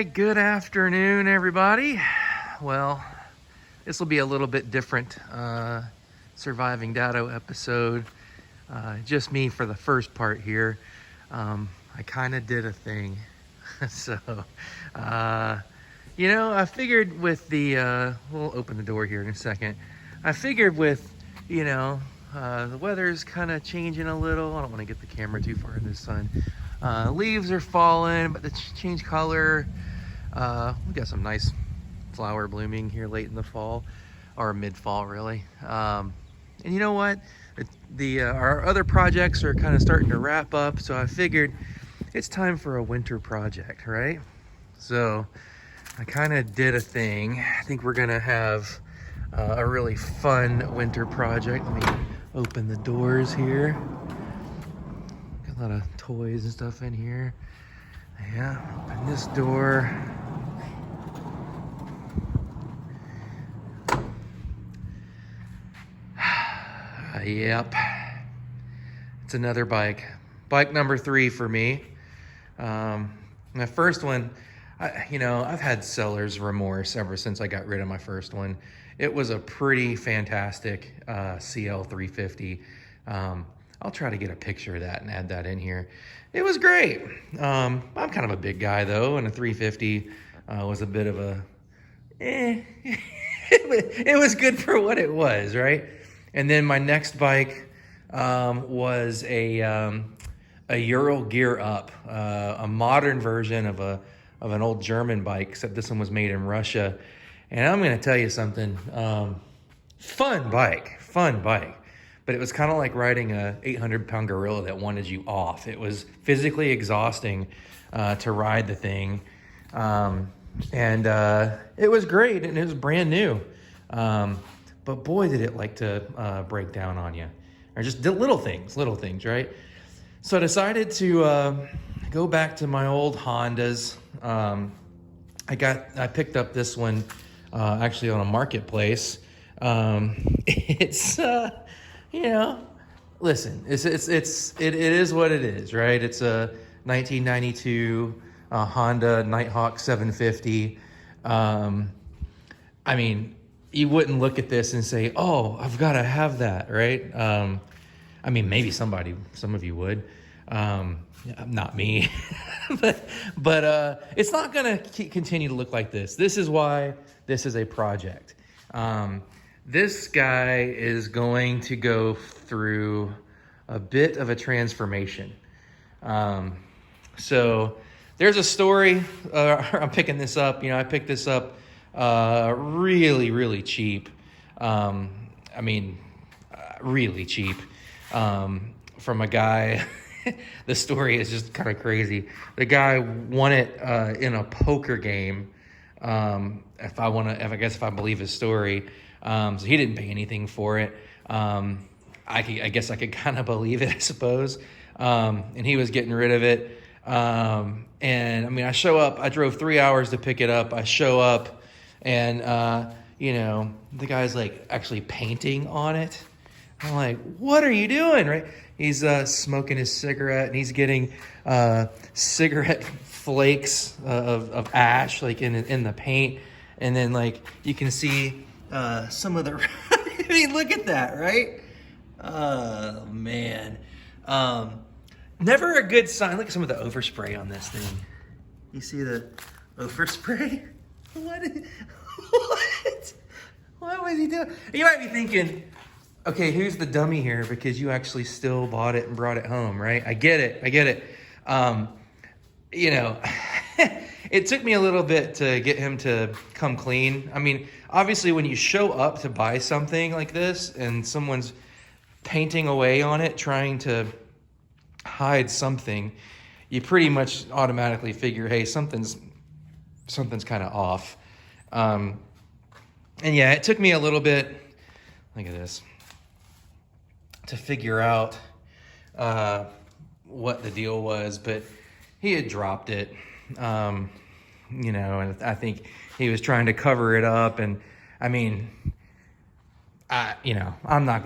right, good afternoon, everybody. Well, this will be a little bit different Surviving Dado episode. Just me for the first part here. I kind of did a thing. So, I figured with the, we'll open the door here in a second. I figured with, the weather's kind of changing a little. I don't want to get the camera too far in the sun. Leaves are falling, but they change color. We got some nice flower blooming here late in the fall, or mid-fall really. And you know what? Our other projects are kind of starting to wrap up, so I figured it's time for a winter project, right? So I kind of did a thing. I think we're gonna have a really fun winter project. Let me open the doors here. Got a lot of toys and stuff in here. Yeah, open this door. Yep, it's another bike. Bike number 3 for me. My first one, I've had seller's remorse ever since I got rid of my first one. It was a pretty fantastic CL350. I'll try to get a picture of that and add that in here. It was great. I'm kind of a big guy though, and a 350 was a bit of a, it was good for what it was, right? And then my next bike was a Ural Gear Up, a modern version of an old German bike, except this one was made in Russia. And I'm going to tell you something, fun bike, but it was kind of like riding a 800-pound gorilla that wanted you off. It was physically exhausting to ride the thing, and it was great, and it was brand new. But boy, did it like to break down on you, or just little things, right? So I decided to go back to my old Hondas. I picked up this one actually on a marketplace. It's listen, it is what it is, right? It's a 1992 Honda Nighthawk 750. I mean, you wouldn't look at this and say, "Oh, I've got to have that," right? I mean, maybe some of you would. Not me, but it's not gonna continue to look like this. This is why this is a project. This guy is going to go through a bit of a transformation. So there's a story. I'm picking this up. I picked this up really, really cheap. Really cheap from a guy. The story is just kind of crazy. The guy won it in a poker game. If I believe his story, so he didn't pay anything for it. I guess I could kind of believe it, I suppose. And he was getting rid of it. And I mean, I show up. I drove 3 hours to pick it up. I show up, and the guy's like actually painting on it. I'm like, what are you doing, right? He's smoking his cigarette, and he's getting cigarette flakes of ash like in the paint, and then like you can see some of the. I mean, look at that, right? Oh man, never a good sign. Look at some of the overspray on this thing. You see the overspray? What was he doing? You might be thinking, okay, who's the dummy here? Because you actually still bought it and brought it home, right? I get it. It took me a little bit to get him to come clean. I mean, obviously when you show up to buy something like this and someone's painting away on it, trying to hide something, you pretty much automatically figure, hey, something's kind of off. And yeah, it took me a little bit, look at this, to figure out what the deal was, but he had dropped it, and I think he was trying to cover it up. And I mean, I'm not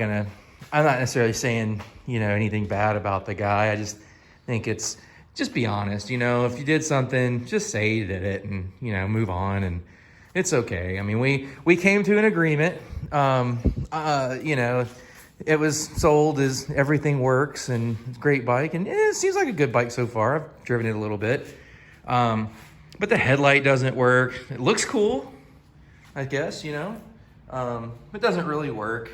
necessarily saying, anything bad about the guy. I just think it's just be honest. You know, if you did something, just say you did it and, you know, move on, and it's okay. I mean, we came to an agreement. You know, it was sold as everything works and it's a great bike, and it seems like a good bike so far. I've driven it a little bit. But the headlight doesn't work. It looks cool, I guess, you know. It doesn't really work.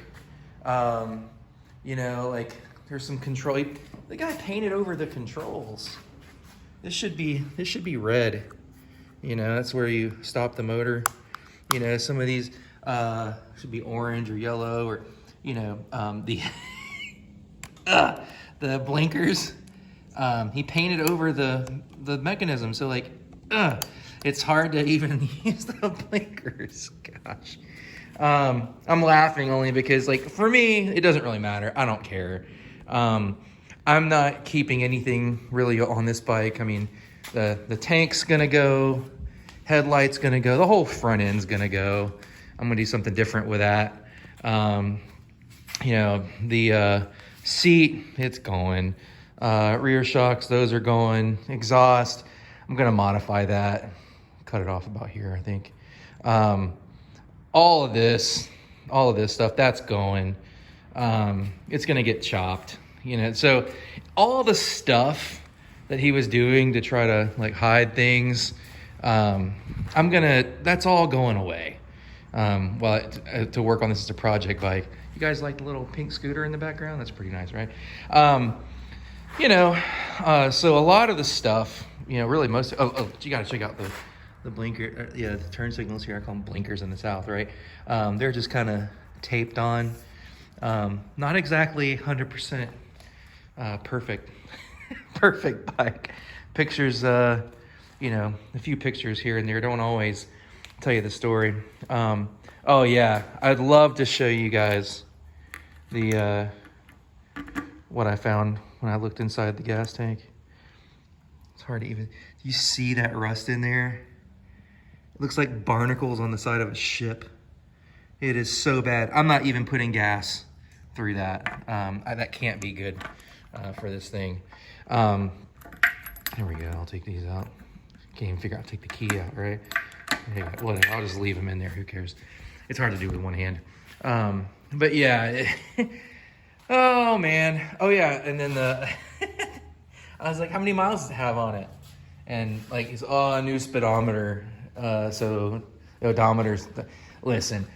You know, like there's some control. The guy painted over the controls. This should be red. You know, that's where you stop the motor. You know, some of these should be orange or yellow, or, you know, the blinkers. He painted over the mechanism, so like, it's hard to even use the blinkers. Gosh. I'm laughing only because, like, for me, it doesn't really matter. I don't care. I'm not keeping anything really on this bike. I mean, the tank's gonna go, headlight's gonna go, the whole front end's gonna go. I'm gonna do something different with that. You know, the seat, it's going. Rear shocks, those are going. Exhaust, I'm gonna modify that. Cut it off about here, I think. All of this stuff, that's going. It's gonna get chopped, you know. So all the stuff that he was doing to try to like hide things, that's all going away. Well, to work on this as a project bike. You guys like the little pink scooter in the background? That's pretty nice, right? You know, so a lot of the stuff, you know, really most, you gotta check out the blinker, the turn signals here. I call them blinkers in the South, right? They're just kind of taped on. Not exactly 100% perfect, perfect bike. Pictures, you know, a few pictures here and there don't always tell you the story. Oh yeah, I'd love to show you guys the what I found when I looked inside the gas tank. It's hard to even, do you see that rust in there? It looks like barnacles on the side of a ship. It is so bad. I'm not even putting gas through that. That can't be good for this thing. There we go, I'll take these out. Can't even figure out, take the key out, right? Anyway, whatever, I'll just leave them in there, who cares? It's hard to do with one hand. But yeah, oh man. Oh yeah, and then I was like, how many miles does it have on it? And like, it's a new speedometer. So the odometers, listen,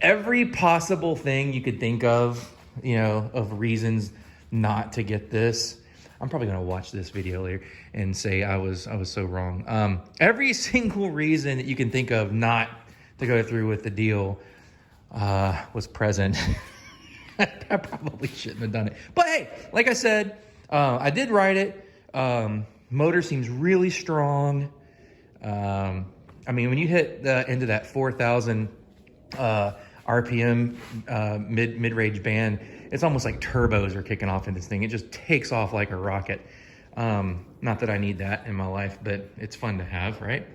every possible thing you could think of, you know, of reasons not to get this. I'm probably gonna watch this video later and say I was so wrong. Every single reason that you can think of not to go through with the deal was present. I probably shouldn't have done it, but hey, like I said, I did ride it. Motor seems really strong. I mean, when you hit the end of that 4,000 RPM mid-range band, it's almost like turbos are kicking off in this thing. It just takes off like a rocket. Not that I need that in my life, but it's fun to have, right?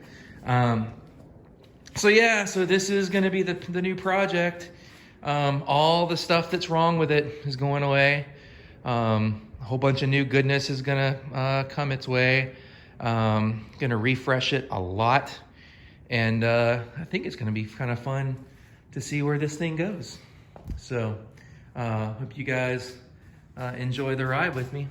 So yeah, so this is gonna be the new project. All the stuff that's wrong with it is going away. A whole bunch of new goodness is gonna come its way. Gonna refresh it a lot. And I think it's gonna be kind of fun to see where this thing goes. So hope you guys enjoy the ride with me.